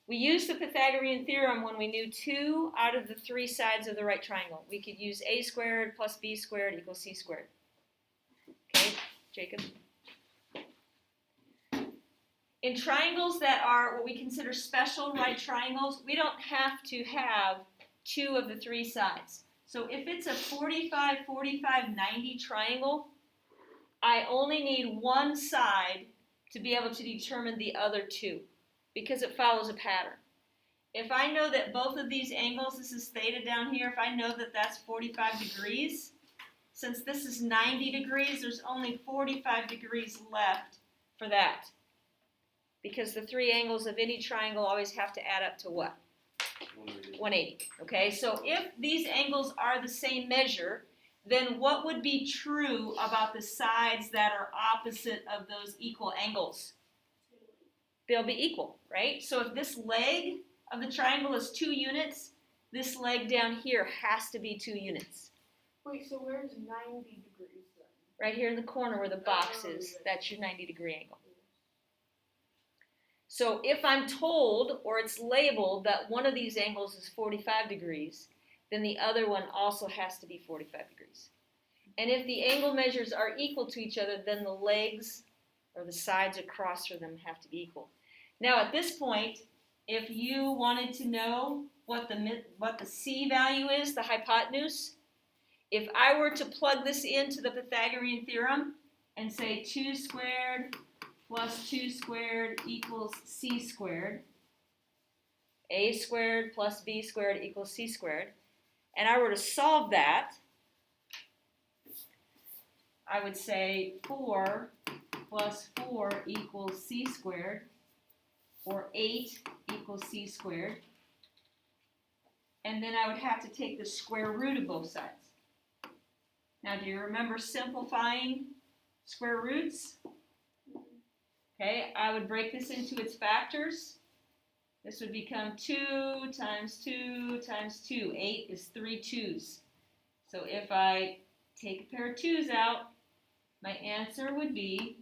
We used the Pythagorean theorem when we knew 2 out of the 3 sides of the right triangle. We could use a squared plus b squared equals c squared. Okay, Jacob? In triangles that are what we consider special right triangles, we don't have to have 2 of the 3 sides. So if it's a 45, 45, 90 triangle, I only need one side to be able to determine the other 2 because it follows a pattern. If I know that both of these angles, this is theta down here, if I know that that's 45 degrees, since this is 90 degrees, there's only 45 degrees left for that. Because the 3 angles of any triangle always have to add up to what? 180. Okay, so if these angles are the same measure, then what would be true about the sides that are opposite of those equal angles? They'll be equal, right? So if this leg of the triangle is 2 units, this leg down here has to be 2 units. Wait, so where's 90 degrees then? Right here in the corner where the box is, that's your 90-degree angle. So if I'm told, or it's labeled, that one of these angles is 45 degrees, then the other one also has to be 45 degrees. And if the angle measures are equal to each other, then the legs or the sides across from them have to be equal. Now at this point, if you wanted to know what the C value is, the hypotenuse, if I were to plug this into the Pythagorean theorem and say 2 squared plus 2 squared equals c squared, a squared plus b squared equals c squared, and I were to solve that, I would say 4 plus 4 equals c squared, or 8 equals c squared, and then I would have to take the square root of both sides. Now, do you remember simplifying square roots? Okay, I would break this into its factors. This would become 2 times 2 times 2. 8 is 3 2's. So if I take a pair of 2's out, my answer would be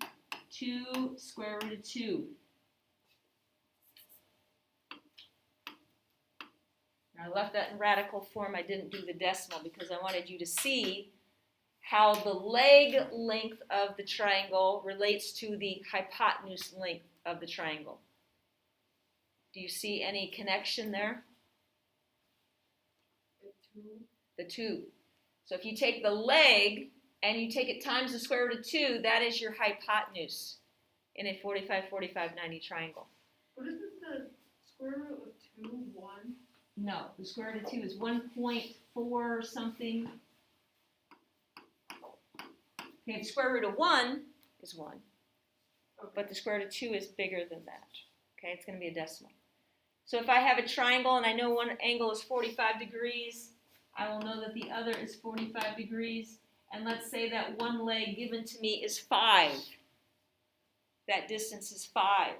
2 square root of 2. Now, I left that in radical form. I didn't do the decimal because I wanted you to see how the leg length of the triangle relates to the hypotenuse length of the triangle. Do you see any connection there? The 2. So if you take the leg and you take it times the square root of 2, that is your hypotenuse in a 45, 45, 90 triangle. But isn't the square root of 2 1? No, the square root of 2 is 1.4 something. Okay, the square root of 1 is 1, okay. But the square root of 2 is bigger than that. Okay, it's going to be a decimal. So if I have a triangle and I know one angle is 45 degrees, I will know that the other is 45 degrees. And let's say that one leg given to me is 5. That distance is 5.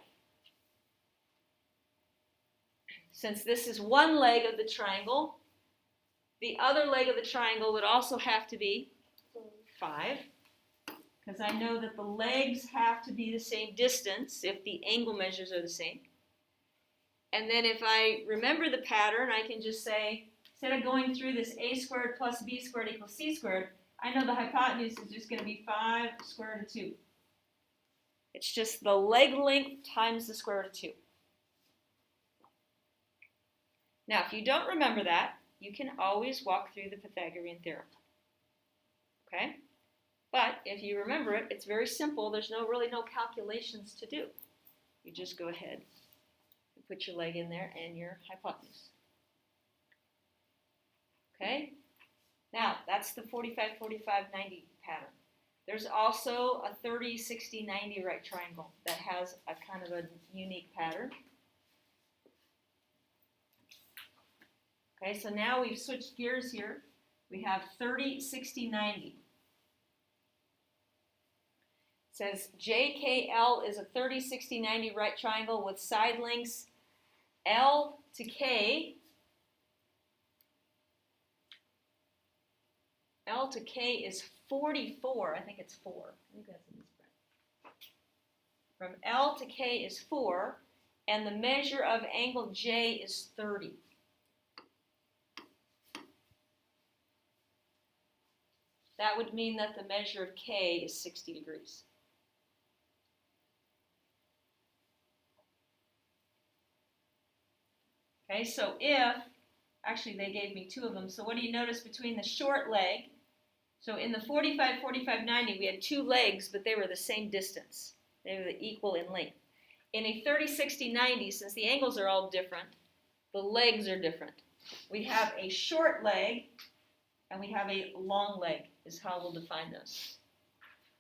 Since this is one leg of the triangle, the other leg of the triangle would also have to be 5. Because I know that the legs have to be the same distance if the angle measures are the same. And then if I remember the pattern, I can just say, instead of going through this a squared plus b squared equals c squared, I know the hypotenuse is just going to be 5 square root of 2. It's just the leg length times the square root of 2. Now, if you don't remember that, you can always walk through the Pythagorean theorem. Okay? But if you remember it, it's very simple. There's really no calculations to do. You just go ahead and put your leg in there and your hypotenuse. Okay? Now, that's the 45, 45, 90 pattern. There's also a 30, 60, 90 right triangle that has a kind of a unique pattern. Okay, so now we've switched gears here. We have 30, 60, 90. It says JKL is a 30, 60, 90 right triangle with side lengths L to K. L to K is 44. I think it's 4. I think that's in this print. From L to K is 4. and the measure of angle J is 30. That would mean that the measure of K is 60 degrees. Okay, so actually they gave me two of them, so what do you notice between the short leg? So in the 45, 45, 90, we had two legs, but they were the same distance. They were equal in length. In a 30, 60, 90, since the angles are all different, the legs are different. We have a short leg, and we have a long leg, is how we'll define those.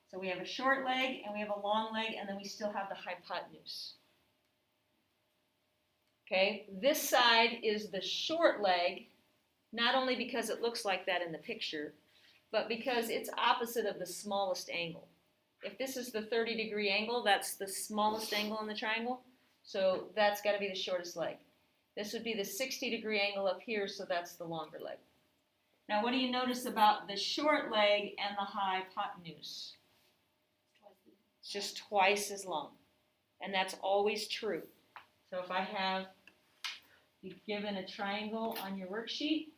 So we have a short leg, and we have a long leg, and then we still have the hypotenuse. Okay, this side is the short leg, not only because it looks like that in the picture, but because it's opposite of the smallest angle. If this is the 30-degree angle, that's the smallest angle in the triangle, so that's got to be the shortest leg. This would be the 60-degree angle up here, so that's the longer leg. Now, what do you notice about the short leg and the hypotenuse? It's just twice as long, and that's always true. So if I have you given a triangle on your worksheet,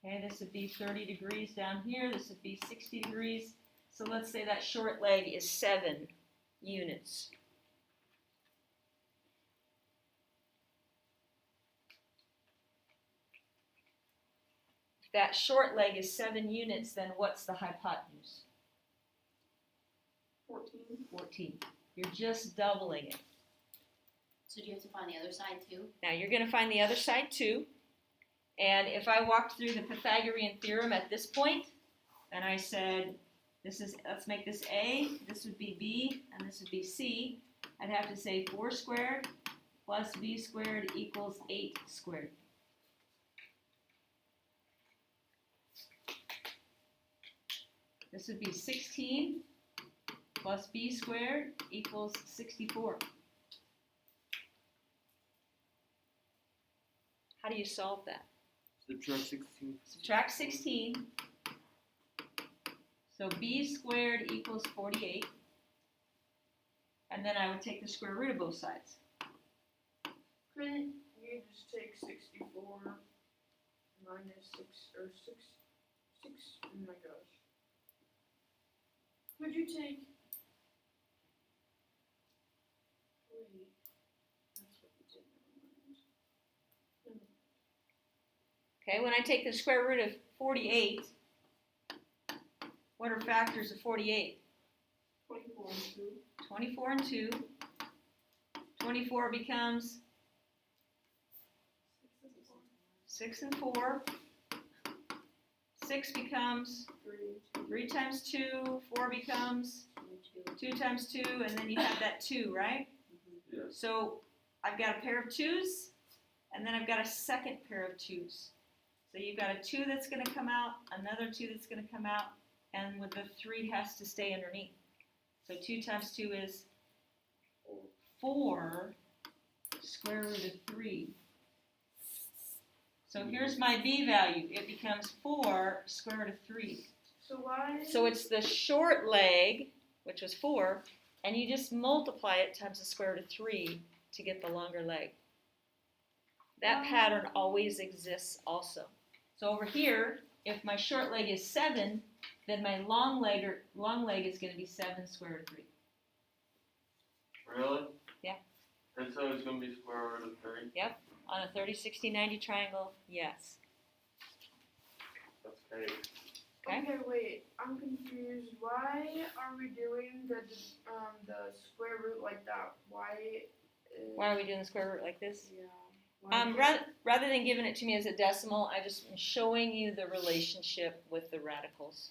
okay, this would be 30 degrees down here, this would be 60 degrees. So let's say that short leg is 7 units. If that short leg is 7 units, then what's the hypotenuse? 14. 14. You're just doubling it. So do you have to find the other side too? Now you're going to find the other side too. And if I walked through the Pythagorean theorem at this point, and I said, let's make this A, this would be B, and this would be C, I'd have to say 4 squared plus B squared equals 8 squared. This would be 16 plus B squared equals 64. How do you solve that? Subtract 16. Subtract 16. So B squared equals 48. And then I would take the square root of both sides. Couldn't you just take 64 minus 6, or 6, oh my gosh. Could you take, wait, that's what you did, never mind. Okay, when I take the square root of 48, what are factors of 48? 24 and 2. 24 and 2. 24 becomes 6 and 4. 6 becomes 3 times 2. 4 becomes 2 times 2, and then you have that 2, right? Yeah. So I've got a pair of 2's, and then I've got a second pair of 2's. So you've got a 2 that's going to come out, another 2 that's going to come out, and with the 3 has to stay underneath. So 2 times 2 is 4 square root of 3. So here's my B value. It becomes 4 square root of 3. So why? So it's the short leg, which was 4, and you just multiply it times the square root of 3 to get the longer leg. That pattern always exists also. So over here, if my short leg is 7, then my long leg is going to be 7 square root of 3. Really? Yeah. And so it's going to be square root of 3? Yep. On a 30, 60, 90 triangle, yes. That's great. Okay. Okay, wait. I'm confused. Why are we doing the square root like that? Why Why are we doing the square root like this? Yeah. Why Rather than giving it to me as a decimal, I just am showing you the relationship with the radicals.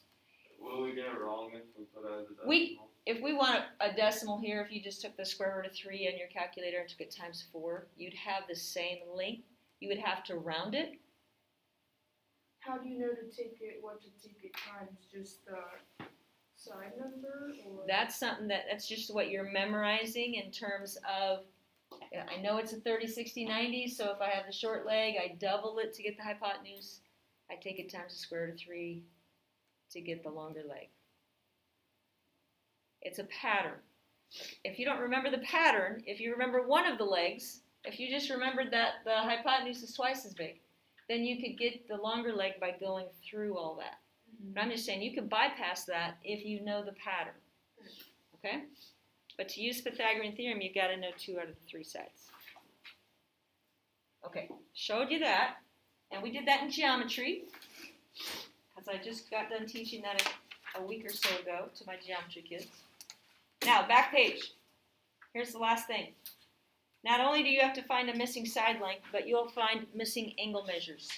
Will we get it wrong if we put it as a decimal? If we want a decimal here, if you just took the square root of 3 on your calculator and took it times 4, you'd have the same length. You would have to round it. How do you know to take it? What to take it times? Just the side number, or That's something that's just what you're memorizing in terms of, I know it's a 30, 60, 90, so if I have the short leg, I double it to get the hypotenuse. I take it times the square root of 3 to get the longer leg. It's a pattern. if you don't remember the pattern, if you remember one of the legs, if you just remembered that the hypotenuse is twice as big, then you could get the longer leg by going through all that. But I'm just saying you can bypass that if you know the pattern. Okay? But to use Pythagorean theorem, you've got to know 2 out of the 3 sides. Okay, showed you that. And we did that in geometry, because I just got done teaching that a week or so ago to my geometry kids. Now, back page. Here's the last thing. Not only do you have to find a missing side length, but you'll find missing angle measures.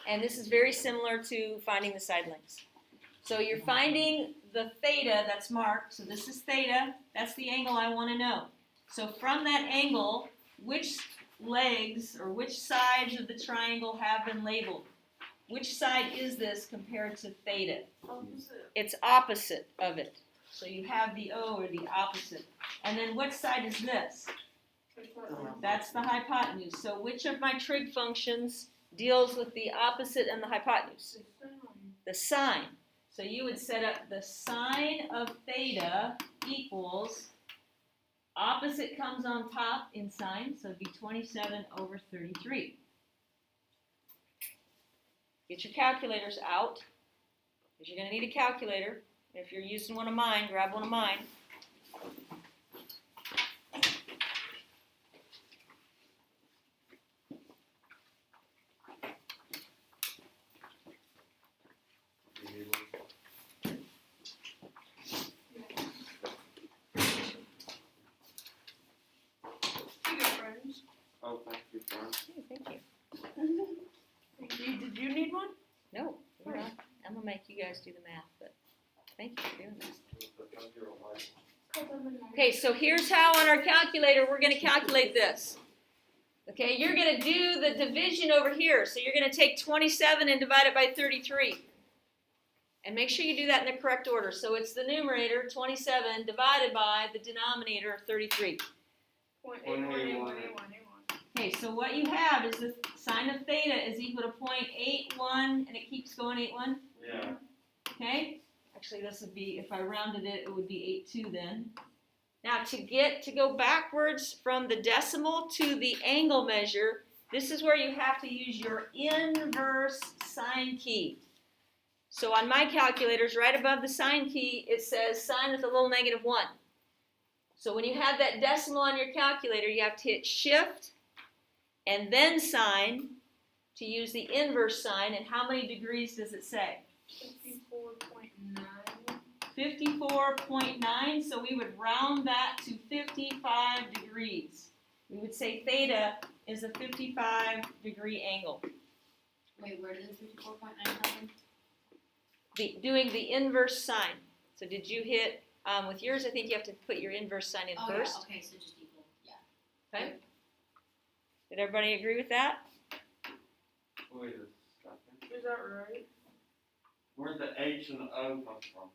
And this is very similar to finding the side lengths. So you're finding the theta that's marked. So this is theta. That's the angle I want to know. So from that angle, which legs or which sides of the triangle have been labeled? Which side is this compared to theta? Opposite. It's opposite of it. So you have the O or the opposite. And then what side is this? That's the hypotenuse. So which of my trig functions deals with the opposite and the hypotenuse? The sine. So you would set up the sine of theta equals, opposite comes on top in sine, so it'd be 27 over 33. Get your calculators out, because you're going to need a calculator. If you're using one of mine, grab one of mine. Oh, thank you, Fran. Hey, thank you. Did you need one? No, you're not. I'm going to make you guys do the math, but thank you for doing that. Okay, so here's how on our calculator we're going to calculate this. Okay, you're going to do the division over here. So you're going to take 27 and divide it by 33. And make sure you do that in the correct order. So it's the numerator, 27, divided by the denominator, 33. 0.81. Okay, so what you have is the sine of theta is equal to 0.81, and it keeps going 81. Yeah. Okay? Actually, this would be, if I rounded it, it would be 82 then. Now, to go backwards from the decimal to the angle measure, this is where you have to use your inverse sine key. So on my calculators, right above the sine key, it says sine with a little -1. So when you have that decimal on your calculator, you have to hit shift and then sine to use the inverse sign. And how many degrees does it say? 54.9. 54.9, so we would round that to 55 degrees. We would say theta is a 55-degree angle. Wait, where did the 54.9 come from? Doing the inverse sign. So did you hit, with yours, I think you have to put your inverse sign in first. Yeah, okay, so just equal, yeah. Okay. Did everybody agree with that? Wait a second. Is that right? Where'd the H and the O come from?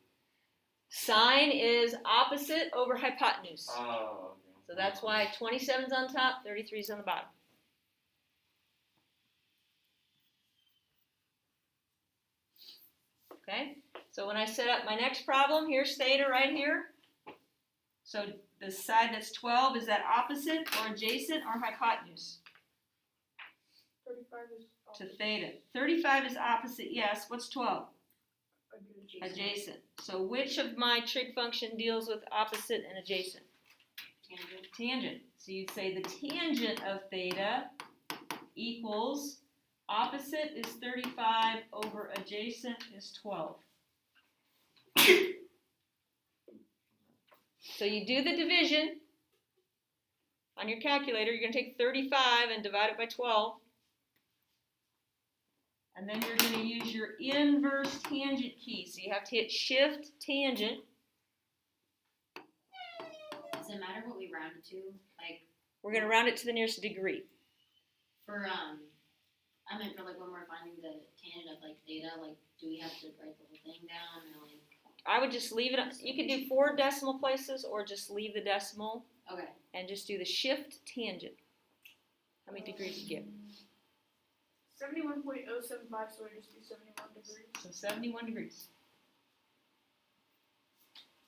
Sine is opposite over hypotenuse. Oh, okay. So that's why 27's on top, 33's on the bottom. Okay, so when I set up my next problem, here's theta right here. So the side that's 12, is that opposite or adjacent or hypotenuse 35 is to theta? 35 is opposite, yes. What's 12? adjacent. Adjacent. So which of my trig function deals with opposite and adjacent? Tangent. Tangent. So you'd say the tangent of theta equals opposite is 35 over adjacent is 12. So you do the division on your calculator. You're going to take 35 and divide it by 12. And then you're going to use your inverse tangent key. So you have to hit shift tangent. Does it matter what we round it to? Like, We're going to round it to the nearest degree. for, I meant for like when we're finding the tangent of like theta, like, do we have to write the whole thing down or like? I would just leave it. You could do 4 decimal places or just leave the decimal Okay. and just do the shift tangent. How many degrees you get? 71.075, so I just do 71 degrees. So 71 degrees.